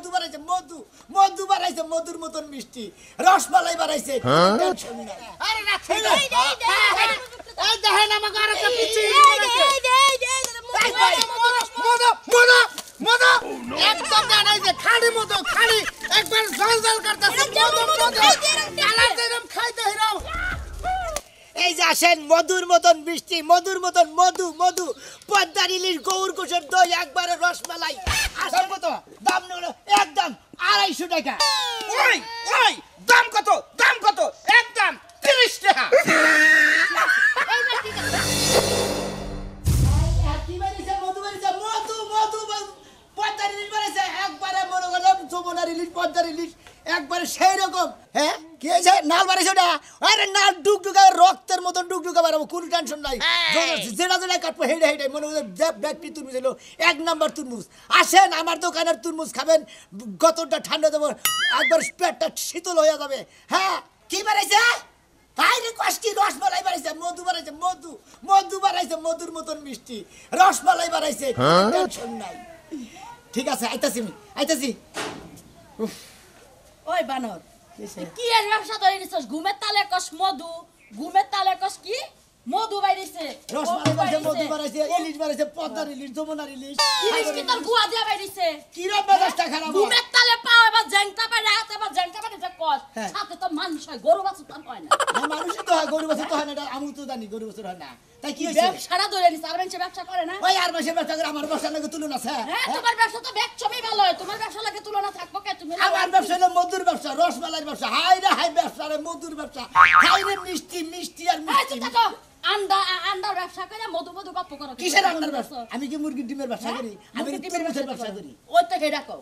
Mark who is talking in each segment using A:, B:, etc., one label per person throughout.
A: মধু বানাইছে মধু মধু বানাইছে মধুর মতন মিষ্টি রসমালাই বানাইছে টেনশন নাই
B: আরে না এই দেখেন আমাকে আর একটা পিচি মধু মধু মধু একদম জানাই যে খাড়ি মধু খাড়ি একবার জল জল করতেছে মধু মধু কালার দেরম খাইতে হিরাও
A: এই যে আসেন মধুর মতন মিষ্টি মধুর মতন মধু মধু পদ্মার ইলিশ গৌর কুশের দই একবারে রসমালাই আসেন কত দাম হলো একদম 250 টাকা
B: ওই ওই দাম কত একদম 30 টাকা
A: কি বানিয়েছে মধু বানিয়েছে মধু মধু পদ্মার ইলিশ বানিয়েছে একবারে মনে করলাম যমুনার ইলিশ পদ্মার ইলিশ একবারে সেই রকম হ্যাঁ কি হয়েছে নাল বানিয়েছে ওটা আরে নাল ডুকডুকা রক্তের মতন ডুকডুকা বানাবো কোনো টেনশন নাই যেটা যেটা কাটবো হেঁটে হেঁটে মনে করছে ব্যক্তি তুরমুজ এলো 1 নাম্বার তুরমুজ আসেন আমার দোকানের তুরমুজ খাবেন গতটা ঠান্ডা দেবো একবার পেটটা শীতল হয়ে যাবে হ্যাঁ কি বানাইছে তাইরে কষ্টি রসমালাই বানাইছে মধু বানাইছে মধু মধু বানাইছে মধুর মতন মিষ্টি রসমালাই বানাইছে টেনশন নাই ঠিক আছে আইতাছি
C: ওই বানর কি এর ব্যবসা ধরে নিছস ঘুমের তালে কস মধু ঘুমের তালে কস কি মধু বাইরেছে
A: রসমালাই বানাইছে মধু বানাইছে ইলিশ বানাইছে পদ্মার ইলিশ যমুনার ইলিশ
C: ইলিশ কি তোর গুয়া দিয়া বাইরেছে
A: কি রে মেজাজটা খারাপ
C: ঘুমের তালে পাও এবার জেংটা পারে হাতে এবার জেংটা পারে যে কস সাথে তো মানুষ হয় গরু বাছুর তো হয় না
A: মানুষই তো হয় গরু বাছুর তো হয় না এটা আমি তো জানি গরু বাছুর হয় না তাই কি হইছে
C: ব্যবসাটা ধরে নিছ আর মানুষ ব্যবসা করে না
A: ওই আর মাসে ব্যবসা করে আমার ব্যবসা লাগে তুলনা আছে
C: হ্যাঁ তোমার ব্যবসা তো বেচছবি ভালো তোমার ব্যবসা লাগে তুলনা থাকবো কে তুমি
A: আমার ব্যবসা হলো মধুর ব্যবসা রসমালাইর ব্যবসা হাই রে হাই ব্যবসা রে মধুর ব্যবসা হাই রে মিষ্টি মিষ্টি আর মিষ্টি
C: আন্ডার ব্যবসা করে মধু মধু গপ্প করো
A: কিসের আন্ডার ব্যবসা আমি কি মুরগির ডিমের ব্যবসা করি আমি তরমুজের ব্যবসা করি
C: ওই তো হেডা কও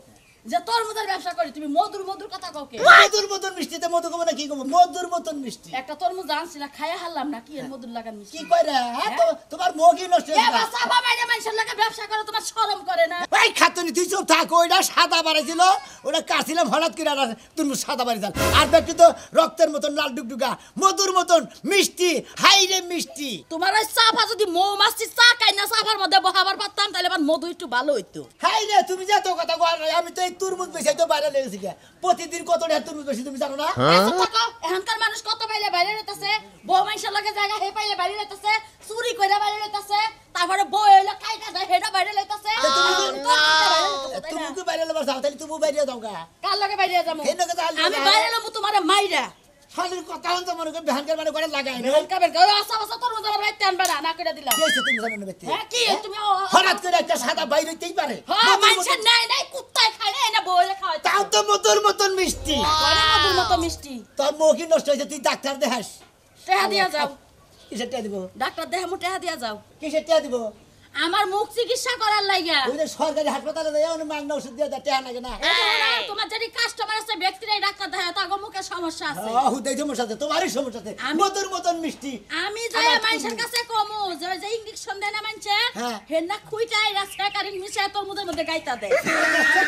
C: যে তরমুজের ব্যবসা করি তুমি মধুর মধুর কথা কও কে
A: মধুর মতন মিষ্টিতে মধু কব না কি কব মধুর মতন মিষ্টি
C: একটা তরমুজ আনছিলা খাইয়া হারলাম না কি এর মধুর লাগান মিষ্টি
A: কি কই রে হ্যাঁ তোমার মুখই নষ্ট হয়ে
C: এ বাসা বাবাইরে মানুষের লাগে ব্যবসা করে তোমার শরম করে না
A: ওই খাতুনি তুই চুপ থাক ওইটা সাদা বাড়াইছিল ওটা কাটছিলাম হঠাৎ করে আর তুমি সাদা বাড়ি যান আর ব্যক্তি তো রক্তের মতন লাল ডুকডুকা মধুর মতন মিষ্টি হাই রে মিষ্টি
C: তোমার ওই চাপা যদি মৌমাছি চা খাই না চাপার মধ্যে বহাবার পারতাম তাহলে এবার মধু একটু ভালো হইতো
A: হাই রে তুমি যা তো কথা কর আমি তো এই তুরমুজ বেচাই তো বাইরে লেগেছি প্রতিদিন কত টাকা তুরমুজ বেশি তুমি জানো না
C: এখনকার মানুষ কত পাইলে বাইরে রেতাছে বউ মাইশার লাগে জায়গা হে পাইলে বাইরে রেতাছে চুরি কইরা বাইরে রেতাছে তারপরে বউ হইলো কাইটা যায় হেডা বাইরে লেতাছে
A: তুমি কি বাইরে লেবা যাও তাহলে তুমি বাইরে যাও গা
C: কার লাগে বাইরে যামু আমি বাইরে লমু তোমারে মাইরা
A: খালির কথা হন তো মনে করে বেহানকার মানে করে লাগাই না
C: বেলকা বেলকা আসা আসা তোর মধ্যে বাইতে আনবা না করে দিলাম
A: কি হইছে তুমি জানো না বেতে
C: হ্যাঁ কি তুমি
A: হঠাৎ করে একটা সাদা বাইরে হইতেই পারে
C: হ্যাঁ মাইশা নাই নাই কুত্তায় খায় না এনা বউ হইলে খায়
A: তাও তো মধুর মতন মিষ্টি
C: মধুর মতো মিষ্টি
A: তোর মুখই নষ্ট হয়েছে তুই ডাক্তার দেখাস
C: টেহা দিয়া যাও
A: কিসের টেহা দিব
C: ডাক্তার দেহ মু টেহা দিয়া যাও
A: কিসের টেহা দিব
C: আমার মুখ চিকিৎসা করার লাগা
A: ওই যে সরকারি হাসপাতালে যাই অনেক মাগনা ওষুধ দিয়ে টেহা লাগে না
C: তোমার যদি কাস্টমার আছে ব্যক্তিরাই ডাক্তার দেখায় তাগো মুখে সমস্যা আছে
A: হুদাই সমস্যা আছে তোমারই সমস্যা আছে মধুর মতন মিষ্টি
C: আমি যাই মানুষের কাছে কমু যে যে ইনজেকশন দেয় না মানুষে হেনা খুইটাই রাস্তা কারি মিশে তোর মধ্যে গাইতা দেয়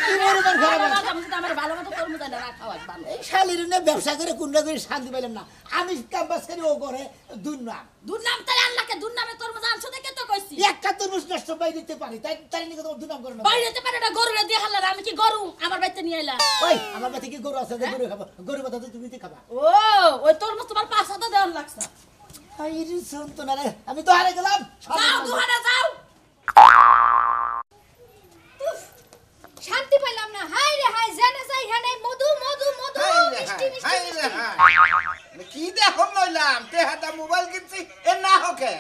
A: কি মরবার খারাপ
C: আমি আমার ভালো মতো তোর মধ্যে না খাওয়াই ভালো
A: এই শালির নে ব্যবসা করে কোনটা করে শান্তি পাইলাম না আমি ক্যাম্পাস করি ও করে
C: দুর্নাম তাই আল্লাহকে দুর্নামে তোর মধ্যে আনছো দেখে তো কইছি
A: একটা তরমুজ নষ্ট পাই দিতে পারি তাই তাই নিকে তোমার দুর্নাম করে না
C: বাইরেতে পারে না গরুরে দিয়ে হাল্লা আমি কি গরু আমার বাইতে নিয়ে আইলা
A: ওই আমার কাছে কি গরু আছে গরু খাবো গরু কথা তো তুমি খাবা
C: ও ওই তোর মত তোমার পাছাটা দেওয়ার লাগছে
A: আই রে শুন তো না রে আমি তো হারে গেলাম
C: যাও দুহানা যাও
D: শান্তি পাইলাম না হাই রে হাই জানে যাই হানে মধু মধু মধু মিষ্টি মিষ্টি
B: কি দেখো লইলাম তে হাতা মোবাইল কিনছি এ না হোকে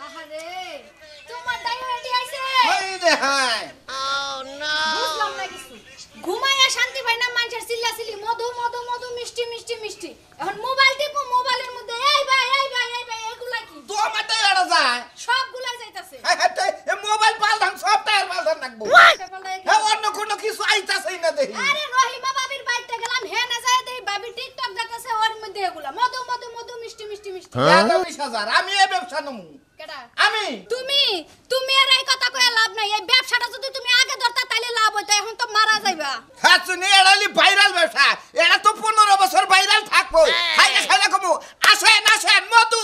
D: আহারে তোমার ডায়রিটি আইছে
B: হাই রে হাই
D: ও নো বুঝলাম না কিছু ঘুমায়া শান্তি পাই না মানুষের চিল্লাচিল্লি মধু মধু মধু মিষ্টি মিষ্টি মিষ্টি এখন মোবাইল টিপো মোবাইলের মধ্যে এই ভাই এগুলা কি
B: তো মাতে এড়া যায়
D: সবগুলাই যাইতাছে
B: এ মোবাইল পাল্টান সব টায়ার পাল্টান রাখবো হে অন্য কোনো কিছু আইতাছেই না দেখি
D: আরে রহিমা বাবির বাইতে গেলাম হে না যায় দেখি বাবি টিকটক দেখতেছে ওর মধ্যে এগুলা মধু মধু মধু মিষ্টি মিষ্টি মিষ্টি
B: 20,000 আমি এই ব্যবসা নমু
D: কেডা
B: আমি
D: তুমি আর এই কথা কইয়া লাভ নাই এই ব্যবসাটা যদি তুমি আগে ধরতা তাইলে লাভ হইতো এখন তো মারা যাইবা
B: হাসুনি এড়ালি ভাইরাল ব্যবসা এরা তো 15 বছর ভাইরাল থাকবো খাইলে খাইলে কমু আসেন মধু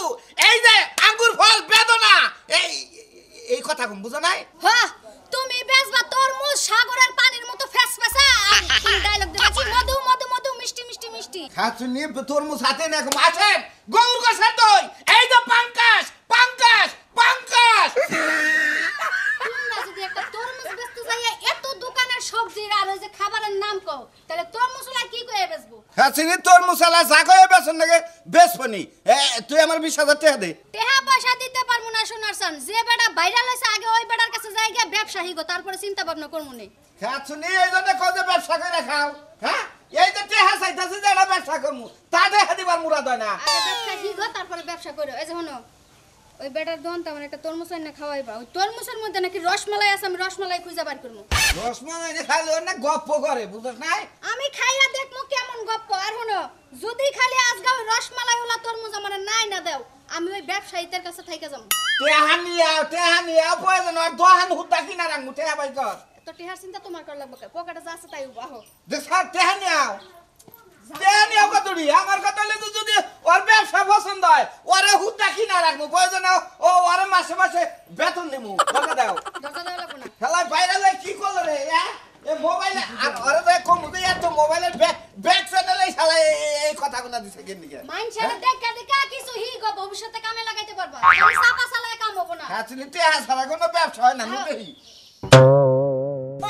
B: এই যে আঙ্গুর ফল বেদনা এই কথা কম বুঝো নাই
D: হ্যাঁ তুমি বেচবা তরমুজ সাগরের পানির মতো ফেস
B: খাচ্ছুনি তরমুজ হাতে না আসেন গৌর গাছের দই এই তো পাঙ্কাশ পাঙ্কাশ পাঙ্কাশ
D: তোমরা যদি একটা তরমুজ বেচতে যাইয়া এত দোকানের সবজির আর ওই যে খাবারের নাম কও তাহলে তরমুজলা কি কইয়া বেচবো
B: খাচ্ছুনি তরমুজ আলা জাগয়ে বেচন নাকি বেচবনি তুই আমার 20,000 টাকা দে
D: টাকা পয়সা দিতে পারমু না সোনার সান যে বেটা ভাইরাল হইছে আগে ওই বেটার কাছে যাই গিয়া ব্যবসায়ী গো তারপরে চিন্তা ভাবনা করমু নে
B: খাচ্ছুনি এই জন্য কত ব্যবসা করে খাও হ্যাঁ এই যে টাকা চাইতাছে যে ব্যবসা করমু তা দেখা দিবার মুরাদ হয় না
D: আগে ব্যবসায়ী গো তারপরে ব্যবসা করো এই যে শোনো ওই বেটার দোন তো আমার একটা তরমুজ এনে খাওয়াইবা ওই তরমুজের মধ্যে নাকি রসমালাই আছে আমি রসমালাই খুঁজে বার করমু
B: রসমালাই এনে খাইলে না গপ্প করে বুঝছ নাই
D: আমি খাইয়া দেখমু কেমন গপ্প আর শোনো যদি খালি আজগা ওই রসমালাই ওলা তরমুজ আমার নাই না দাও আমি ওই ব্যবসায়ীদের কাছে থাইকা যাবো
B: টেহা নিয়া প্রয়োজন আর দোহান হুদ্দা কিনা রাখমু টেহা বাই কর
D: তো টিহার চিন্তা তোমার কর লাগবে পকেটে যা আছে তাই বাহো
B: যে স্যার টেহা নিয়াও কতড়ি আমার কথা হলে তো যদি ওর ব্যবসা পছন্দ হয় ওরে হুদ্দা কিনা রাখবো প্রয়োজন ও ওরে মাসে মাসে বেতন দেবো টাকা দাও
D: দরজা দেওয়া লাগবে না
B: খেলায় বাইরে কি করলো রে এ মোবাইলে আর ওরে তো কম বুঝে এত মোবাইলের ব্যাক চ্যানেলে শালা এই কথাগুলো দিছে কেন দিকে
D: মাইনছেন দেখা দেখা কিছু হি গো ভবিষ্যতে কামে লাগাইতে পারবা এই চাপা চালায় কাম হবো না
B: আসলে টেহা ছাড়া কোনো ব্যবসা হয় না মুখেই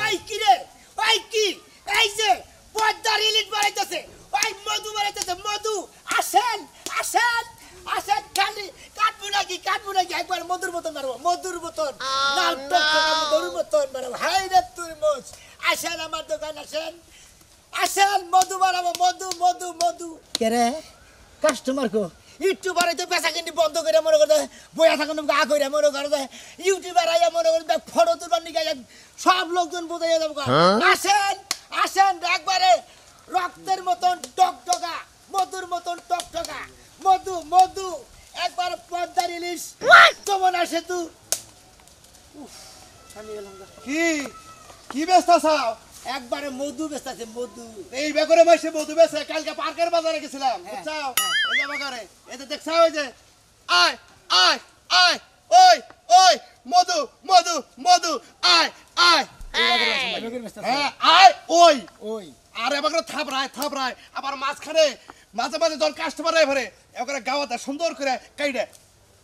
A: ওই কি রে ওই কি এই যে পদ্মা রিলিজ বাড়াইতেছে ওই মধু বাড়াইতেছে মধু আসেন আসেন আসেন খালি কাটবো নাকি একবার মধুর বোতল মারবো মধুর বোতল লাল টকটকা মধুর বোতল মারবো হাই রে তরমুজ আসেন আমার দোকান আসেন আসেন মধু বানাবো মধু মধু মধু কে রে কাস্টমার কো ইউটিউবার তো পেশা কিনি বন্ধ করে মনে করে বইয়া থাকুন গা করে মনে করে ইউটিউবার আইয়া মনে করে ফটো তুলবার নিকে সব লোকজন বোঝাইয়া যাবো আসেন আসেন একবারে রক্তের মতন টকটকা মধুর মতন টকটকা মধু মধু একবার পদ্মার ইলিশ যমুনা সেতু
E: কি কি ব্যস্ত আছো
A: একবারে মধু বেচতেছে মধু
E: এই বেগরে মাসে মধু বেচে কালকে পার্কের বাজারে গেছিলাম বুঝছাও এই যে বাগারে এই যে দেখছাও এই যে আয় আয় আয় ওই ওই মধু মধু মধু আয় আয় হ্যাঁ আয় ওই
A: ওই
E: আর এবার থাপড়ায় আবার মাঝখানে মাঝে মাঝে যখন কাস্টমার এবারে এবার গাওয়াটা সুন্দর করে কাইডে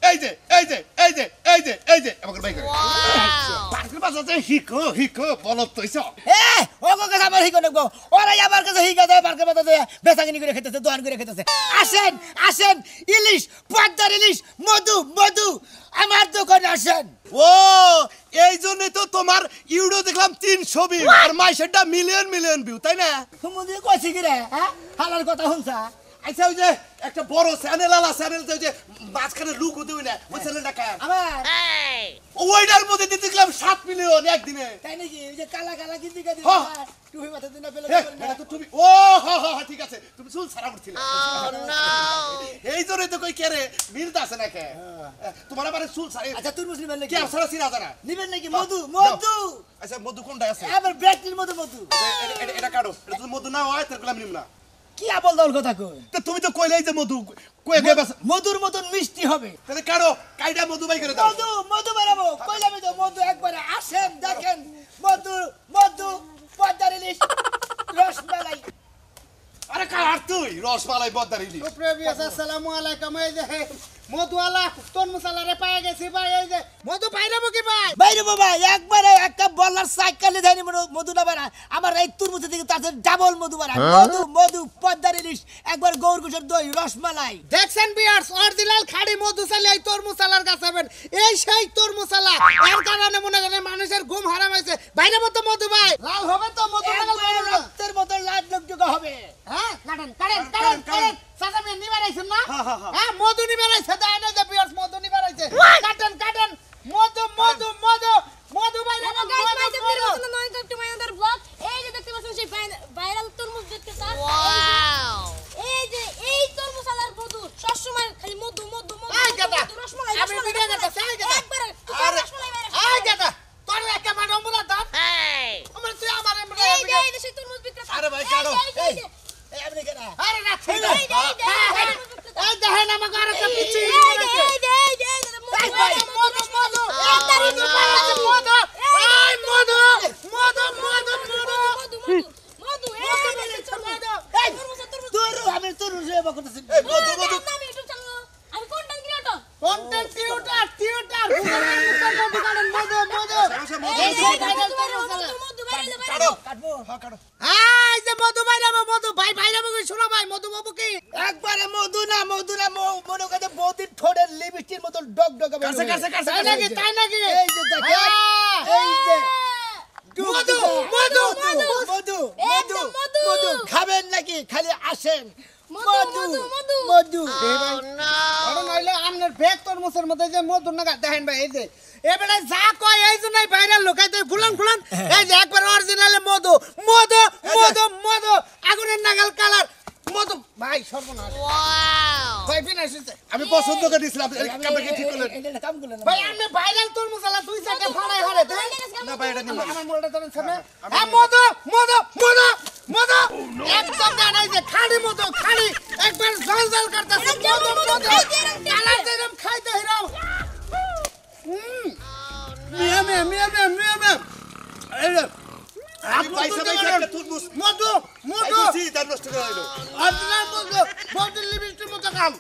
E: এই যে এই যে এই যে এই যে এই যে এবার বাই করে পার্কের বাজারে হিকো বলত তইছ
A: এ ও কাছে আমার হিকো নেবো ওরাই আমার কাছে হিকো দেয় পার্কের বাজারে বেচাকিনি করে খেতেছে দোকান করে খেতেছে আসেন আসেন ইলিশ পদ্মার ইলিশ মধু মধু আমার দোকানে আসেন
E: ও এই জন্যই তো তোমার ইউটিউব দেখলাম 300 ভিউ আর মাইসেরটা মিলিয়ন মিলিয়ন ভিউ তাই না
A: তুমি কইছি কি রে হ্যাঁ হালার কথা শুনছা
E: আচ্ছা ওই যে একটা বড় চ্যানেল আলা চ্যানেল যে মাঝখানে লুক হতে না ওই চ্যানেলটা কার
A: আমার
E: ওইটার মধ্যে দিতে দেখলাম 7 মিলিয়ন একদিনে
A: তাই নাকি ওই যে কালা কালা কি দিকে
E: হ্যাঁ।
A: টুপি মাথা দিনা ফেলে
E: এটা তো তুমি ও হা হা ঠিক আছে তুমি চুল ছাড়া করছিলে এই জন্যই তো কই কেরে মিলতা আছে না কে তোমার আবার চুল ছাড়ে
A: আচ্ছা তুরমুজ নিবেন নাকি
E: কি ছাড়া সিরা জানা
A: নিবেন নাকি মধু মধু
E: আচ্ছা মধু কোনটা আছে
A: আবার ব্যাটারির মধু মধু
E: এটা কাটো এটা তো মধু না হয় তার গোলাম নিম না
A: কি আবল দাউল কথা কই
E: তো তুমি তো কইলাই যে মধু কই গে বাস
A: মধুর মতন মিষ্টি হবে
E: তাহলে কাটো কাইটা মধু বাই করে দাও
A: মধু মধু বানাবো কইলাম তো মধু একবারে আসেন দেখেন মধু মধু পদ্মার ইলিশ রসমালাই
E: আরে কার তুই রসমালাই বদারিলি
B: প্রেভিয়াস আসসালামু আলাইকুম এই যে মধুওয়ালা তরমুজালা রে পায়ে গেছি ভাই এই যে মধু পাইরাবো কি ভাই
A: বাইরে বাবা একবারে একটা বলার সাইকেলে যায়নি মধু না বানা আমার এই তুরমুজের দিকে তাতে ডাবল মধু বানা মধু মধু পদ্মার ইলিশ একবার গৌরকুশের দই রসমালাই
B: দেখছেন বিয়ার্স অরিজিনাল খাড়ি মধু চালে এই তরমুজালার কাছে যাবেন এই সেই তরমুজালা এর কারণে মনে করেন মানুষের ঘুম হারাম হয়েছে বাইরেবো তো মধু ভাই লাল হবে তো মধু
A: একবারে রক্তের মতন লাল টুকটুকা হবে
B: হ্যাঁ কাটেন সাজামে নিবারাইছেন না হ্যাঁ মধু নিবারাইছে তাই না যে বিয়ার্স মধু নিবারাইছে কাটেন মধু মধু মধু মধু ভাই
D: হ্যালো গাইস মাই দেখতে পাচ্ছেন নয় একটু মাইন্ডার ব্লগ এই যে দেখতে পাচ্ছেন সেই ভাইরাল তরমুজ দেখতে চান ওয়াও এই যে এই তরমুজ আলার মধু সবসময় খালি মধু মধু মধু
B: এই গাদা
D: রসমালাই
B: আমি ভিডিও করতে চাই গাদা
D: একবারে রসমালাই
B: এই গাদা তোর একটা মাডমুলা দাও আমার তুই আমার
D: এই যে সেই তরমুজ বিক্রেতা
E: আরে ভাই কাটো
A: এই আপনি কেন
B: আরে রাখছি না
D: এই
B: দেখেন আমাকে আর একটা পিছি
A: আমি
E: কাটো হ্যাঁ কাটো
A: এই যে মধু বাইরাবো মধু ভাই বাইরাবো কি শোনো ভাই মধু বাবু কি একবারে মধু না মনে করে বৌদির ঠোঁটের লিপস্টিকের মতো ডগ ডগ কাছে তাই নাকি এই যে দেখো এই যে মধু মধু মধু মধু মধু খাবেন নাকি খালি আসেন মধু মধু আরে নইলে আমনের ব্যাগ তরমুজের মধ্যে যে মধু না দেখেন ভাই এই যে এবারে যা কয় এই জন্যই ভাইরাল লোকাইতে ফুলান এই যে একবার অরিজিনাল মধু মধু মধু মধু আগুনের নাগাল কালার মধু ভাই সর্বনাশ ভাই বিনাশ হইছে
E: আমি পছন্দ করে দিছিলাম কামকে ঠিক করলেন
A: এটা কাম করলেন ভাই আপনি ভাইরাল তরমুজ আলা দুই চারটা ফাড়াই হারে
E: না ভাই এটা নিন
A: আমার মোলটা ধরেন সামনে মধু মধু মধু মধু একদম জানাই যে খাড়ি মধু খাড়ি একবার জল জল করতেছে মধু মধু কালার যেরকম খাইতে হিরাও
E: আমি পয়সা একটা তুরমুজ
A: মধু মধু
E: খাইছি তার নষ্ট করে হলো
A: অরিজিনাল মধু মধু লিপস্টিক মতো কাম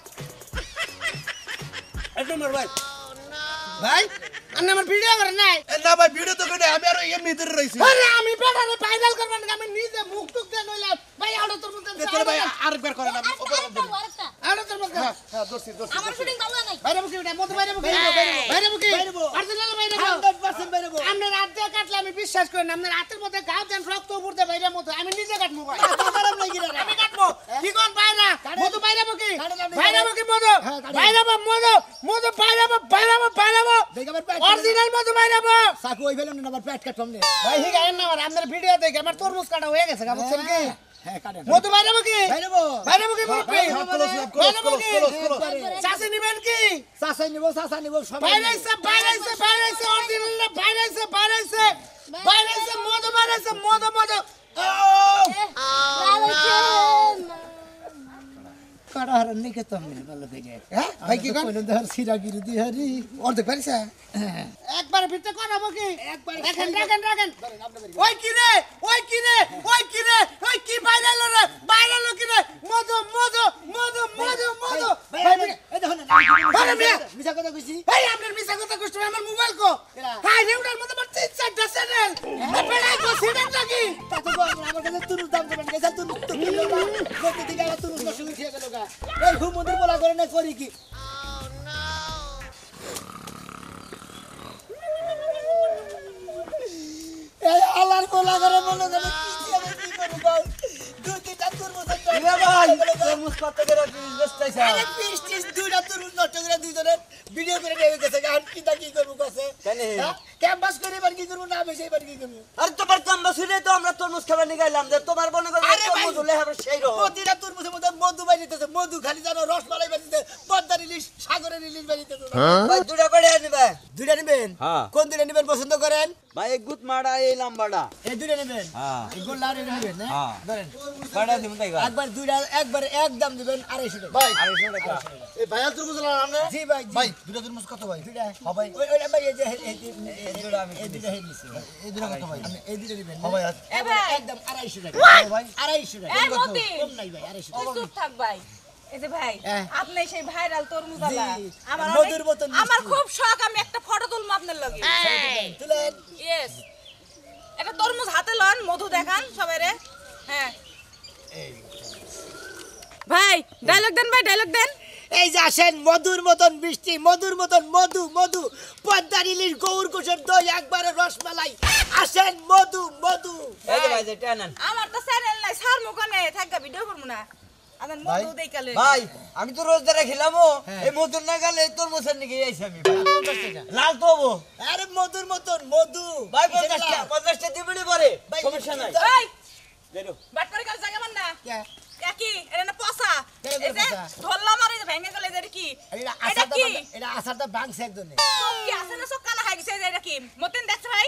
A: একদম ভাই ভাই আপনি আমার ভিডিও করেন নাই
E: না ভাই ভিডিও তো করে আমি আর এমনি ধরে রইছি
A: আরে আমি বেটারে ভাইরাল করবেন না আমি নিজে মুখ টুক দেন হইলাম ভাই আড়ো তোর মধ্যে
E: দেখলে ভাই আরেকবার করেন আমি উপরে করব
A: আড়ো তোর মধ্যে
E: হ্যাঁ দোস্তি
C: আমার শুটিং ভালো নাই
A: বাইরে বুকি এটা মধু বাইরে বুকি বাইরে বুকি অরিজিনাল বাইরে 100% বাইরে বুকি আপনি রাত দিয়ে কাটলে আমি বিশ্বাস করি না আপনার হাতের মধ্যে গাও দেন রক্ত উপরতে বাইরে মতো আমি নিজে কাটবো ভাই খারাপ লাগি না আমি কাটবো কি কোন বাইরে মধু বাইরে বুকি মধু বাইরে মধু মধু বাইরে অরিজিনাল মধু বাইরে সাকু ওই ফেলেন না আমার পেট কাটলাম নে ভাই হি গায়েন না আমার ভিডিও দেখে আমার তরমুজ কাটা হয়ে গেছে বুঝছেন কি হ্যাঁ কাটেন মধু বাইরে বুকি বাইরে বুকি চাচি নিবেন কি চাচা নিব সব বাইরে অরিজিনাল বাইরে মধু মধু কাটা হারান নিকে তো আমি ভালো থেকে হ্যাঁ ভাই কি কোন ধর সিরা গিরি দি হরি অর্ধেক পারিস একবার ভিতরে করাবো কি একবার রাখেন ওই কি রে ওই কি ভাইরাল কি রে মধু ভাই এই দেখুন মিছা কথা কইছি ভাই আপনার মিছা কথা কইছি আমার মোবাইল কো হাই রে ওটার মধ্যে আমার 3-4টা চ্যানেল আপনারা কো সিডেন নাকি তাতো আমার কাছে তুরু দাম দেবেন গেছা তুরু কত দিকে তুরু নষ্ট করে খেয়ে গেল এই ঘুম মন্দির বলা করে না করি কি এই আলার বলা করে মনে করে কি করব দুইটা তরমুজ ভাই তরমুজ কত করে বিজনেস চাইছে আরে 20 দুইটা তরমুজ নষ্ট করে দুইজনের ভিডিও করে নিয়ে গেছে গান কি করব কাছে ক্যাম্পাস করে এবার কি করব না বেশি এবার কি করব
F: আরে তোমার ক্যাম্পাস হইলে তো আমরা তরমুজ খাবার নিয়ে গেলাম যে তোমার মনে করে তরমুজ হলে হবে সেই রকম
A: প্রতিটা তরমুজের মধ্যে মধু বাইরিতেছে মধু খালি জানো রসমালাই বাইরিতেছে পদ্মা ইলিশ সাগরের ইলিশ বাইরিতেছে
F: ভাই দুটা করে নিবে
A: দুইটা নেবেন
F: হ্যাঁ
A: কোন দুইটা নেবেন পছন্দ করেন
F: ভাই এই গুত মাড়া এই লাম্বাড়া
A: এই দুইটা নেবেন
F: হ্যাঁ
A: এই গোল্লা আর নেবেন না
F: হ্যাঁ
A: ধরেন
F: কয়টা দিমু তাই
A: একবার দুইটা একবার একদম দিবেন 250 টাকা
E: ভাই
F: 250 টাকা
E: এই ভাইয়া তুরমুজ না না
A: জি ভাই
E: ভাই দুটো তুরমুজ কত ভাই
A: দুইটা
E: হ্যাঁ ভাই
A: ওই ভাই এই যে
F: এই দুটো আমি
A: এই দুইটা হেড নিছি
E: এই দুটো কত ভাই
A: আপনি এই দুইটা নেবেন
E: হ্যাঁ ভাই
A: একদম 250 টাকা
E: ভাই
A: 250 টাকা
C: এই মতি
A: কম নাই ভাই 250 টাকা
C: চুপ থাক ভাই এই যে ভাই
A: হ্যাঁ।
C: আপনি সেই ভাইরাল তরমুজ আলা
A: জি,
C: আমার
A: মধুর মতন মিষ্টি।
C: আমার খুব শখ আমি একটা ফটো তুলবো আপনার লগে
A: তুলেন
C: ইয়েস একটা তরমুজ হাতে লন মধু দেখান সবাইরে হ্যাঁ ভাই ডায়লগ দেন ভাই ডায়লগ দেন
A: এই যে আসেন মধুর মতন মিষ্টি মধুর মতন মধু মধু পদ্মার ইলিশ গৌর কুশের দই একবারে রসমালাই আসেন মধু মধু
F: এই যে ভাই যে টানেন
C: আমার তো চ্যানেল নাই সার মুখনে থাকা ভিডিও করব না আমার মধু দেখালে
F: ভাই আমি তো রোজ ধরে খেলামও এই মধুর না গেলে তরমুজের নিকে আইছি আমি লাল তো হবো
A: আরে মধুর মতন মধু
F: ভাই 50 টা দিবনি পরে
A: ভাই,
F: সমস্যা নাই
C: এই
F: দেরো
C: বাটপারি কাজ জায়গা মান না
A: কে?
C: কি এটা না পসা
A: কে
C: এই যে
A: পচা?
C: ধরলাম আর এই যে ভেঙে গেলে এটা কি
A: এটা
C: এটা
A: আসারটা
C: কি
A: এটা আসারটা ভাঙছে একজনে
C: সব কি আছে না সব কানা খাই গেছে এটা কি মতিন দেখছ ভাই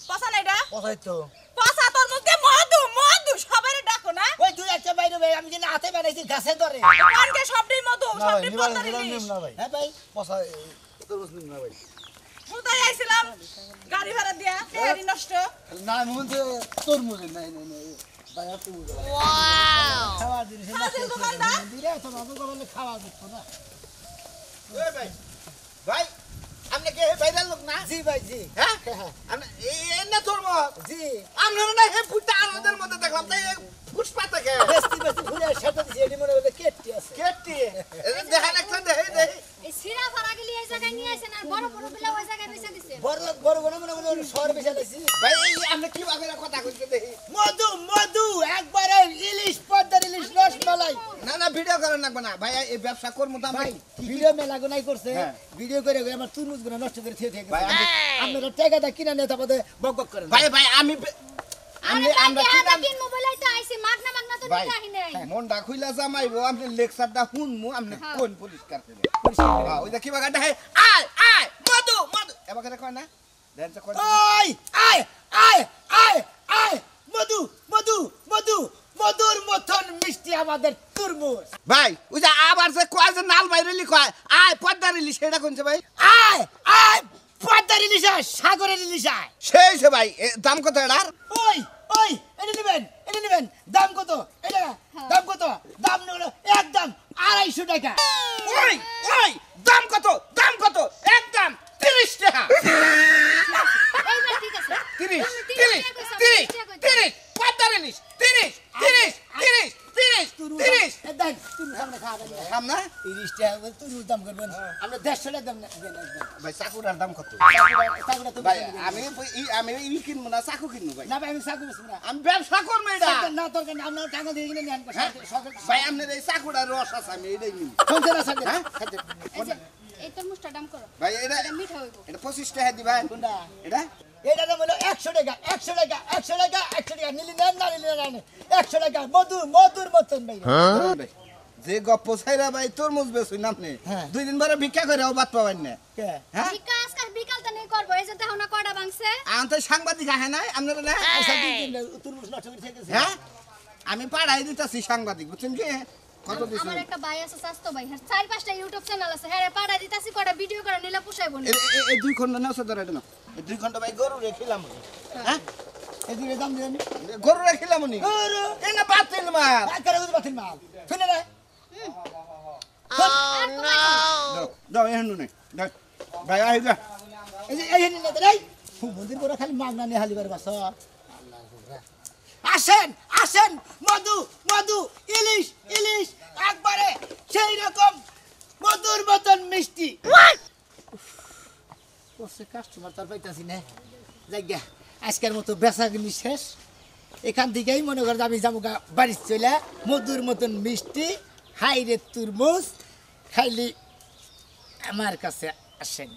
C: পসা না এটা
E: কোথায় তো
C: পসা তোর মুখে মধু মধু সবারে ডাকো না
A: ওই দুই একটা বাইরে ভাই আমি যেন হাতে বানাইছি গাছে ধরে
C: কোনকে সবটাই মধু
E: না ভাই
C: সবটাই
E: নিবাল
C: পদ্মার
E: নিবাল
C: ইলিশ।
E: নিম না ভাই
A: হ্যাঁ ভাই
E: পয়সা তরমুজ নিম না ভাই
C: কোথায় আইছিলাম গাড়ি ভাড়া দিয়া ফেরি নষ্ট
E: না মনে তরমুজ নাই ভাইয়া তুরমুজ
A: খাওয়া দিন
C: ফাজিল দোকানদার।
A: দিলে তো বাবু বলে খাওয়া দিত না
B: ভাই আমি আপনি কি ভাইরাল লোক না
A: জি ভাই জি
B: হ্যাঁ
A: হ্যাঁ।
B: আপনি এই না তোর মত
A: জি
B: আপনারা না হে ফুটা আমাদের মধ্যে দেখলাম তাই পুষ্পা থেকে
A: বেস্তি বেস্তি ফুলে সাথে দিছি এডি মনে হলো কেটে আছে
B: কেটি দেখেন একটা দেখে
D: এই সিরা ফারা গেলি এই জায়গায় নিয়ে আইছেন আর বড় বড় বিলা ওই জায়গায় বেচে দিছে
A: বড় বড় বড় মনে হলো শহর বেশা দিছি
B: ভাই এই আপনি কি ভাবে কথা কইতে দেখি
A: মধু মধু একবারে ইলিশ পদ্মার ইলিশ রসমালাই
B: না না ভিডিও করেন লাগবে না ভাই এই ব্যবসা করবো তো
A: ভাই
B: ভাই
A: ভিডিও মেলা গুনাই করছে
B: হ্যাঁ।
A: ভিডিও করে আমার তুরমুজ গুনা নষ্ট করে থিয়ে থেকে
B: ভাই,
A: আপনারা টাকাটা কিনা নিয়ে তারপরে বক বক করেন
B: ভাই ভাই আমি
D: আরে
B: আমরা
D: ভাই
B: কি
D: হাতে কিন মোবাইল আইতো আইছে মাগনা মাগনা তো
B: ভাই
D: নিতে আহি নাই
B: মনটা খুইলা জামাইবো আপনি লেকচারটা শুনমু আপনি কোন পরিষ্কার করে ওই দেখি বাগাটা হে আয় আয় মধু মধু এবার কথা কয় না দেন তো কয়
A: ওই আয় আয় আয় আয় মধু মধু মধু মধুর মতন মিষ্টি আমাদের তুরমুজ
B: ভাই ওই যে আবার যে কয় যে নাল বাইরেলি কয় আয় পদ্মার ইলিশ সেটা কোনছে ভাই
A: আয় আয় পদ্মার ইলিশ আয় সাগরের ইলিশ আয়
B: সেই সে ভাই দাম কত এটার
A: ওই ওই এটা নেবেন দাম কত এটা দাম কত দাম হলো একদম 250 টাকা
B: ওই ওই দাম কত একদম 30 টাকা
D: এইবার ঠিক আছে
B: 30 পদ্মার ইলিশ 30
A: দেন তুমি সামনে খাওয়া দেন
B: দাম না
A: 30 টাকা তুমি দাম করবেন আমরা 150 টাকা দাম দেন
B: ভাই চাকুটার দাম কত
A: সাগুরা তো
B: ভাই আমি ই কিনবো না চাকু কিনবো ভাই
A: না ভাই আমি সাগু বেশি না
B: আমি ব্যবসা করবো এটা
A: না তোর কাছে আমরা টাকা দিয়ে কিনে নেন
B: ভাই আপনার এই চাকুটার রস আছে আমি এটাই নিব
A: শুনছে না সাগু
B: হ্যাঁ?
D: এই যে এই তরমুজটা দাম করো
B: ভাই এটা
D: এটা মিঠা হইব
B: এটা 25 টাকা দিবা
A: কোনটা
B: এটা
A: এটা দাম হলো 100 টাকা 100 টাকা 100 টাকা 100 টাকা নিলি নেন না নিলি না 100 টাকা মধুর মতন ভাই
B: ধরুন ভাই, যে গপ্প ছাইরা ভাই তরমুজ বেচুন আপনি
A: হ্যাঁ।
B: 2 দিন পরে ভিক্ষা করে বাদ পাবেন না
A: কে
B: হ্যাঁ
D: বিকাশ কাজ বিকাল তো নেই করবো এই যে দেখো না কয়টা ভাঙছে
B: আমি তো সাংবাদিক আহে নাই আপনারা না
A: আচ্ছা তুরমুজ নষ্ট করে থেকেছে
B: হ্যাঁ আমি পাড়াই দিতেছি সাংবাদিক বুঝছেন কি কত দিছেন
D: আমার একটা ভাই আছে স্বাস্থ্য ভাই হ্যাঁ 4-5টা ইউটিউব চ্যানেল আছে হ্যাঁ পাড়া দিতাছি কয়টা ভিডিও করে নিলে পোষাইবো না
B: এই 2 ঘন্টা নাও সদর এটা না এই 2 ঘন্টা ভাই গরু রেখিলাম হ্যাঁ
A: এদিকে দাম দেন
B: গরু রেখিলাম নি
A: গরু
B: এই না বাতিল মার
A: আকারে গুলো বাতিল মাল শুনে না
B: দাও এহেন নে দাও ভাই আই যা
A: এই না রে মন্দির করে খালি মাগনা নিয়ে হালি করে বাস আসেন আসেন মধু মধু ইলিশ ইলিশ একবারে সেই রকম মধুর মতন মিষ্টি ওসে কাস্টমার তার পাইতাছি না জায়গা আজকের মতো বেচাগিনি শেষ এখান থেকেই মনে করে আমি যাবো বাড়ি চলে মধুর মতন মিষ্টি হাইরে তুরমুজ খাইলি আমার কাছে আসেন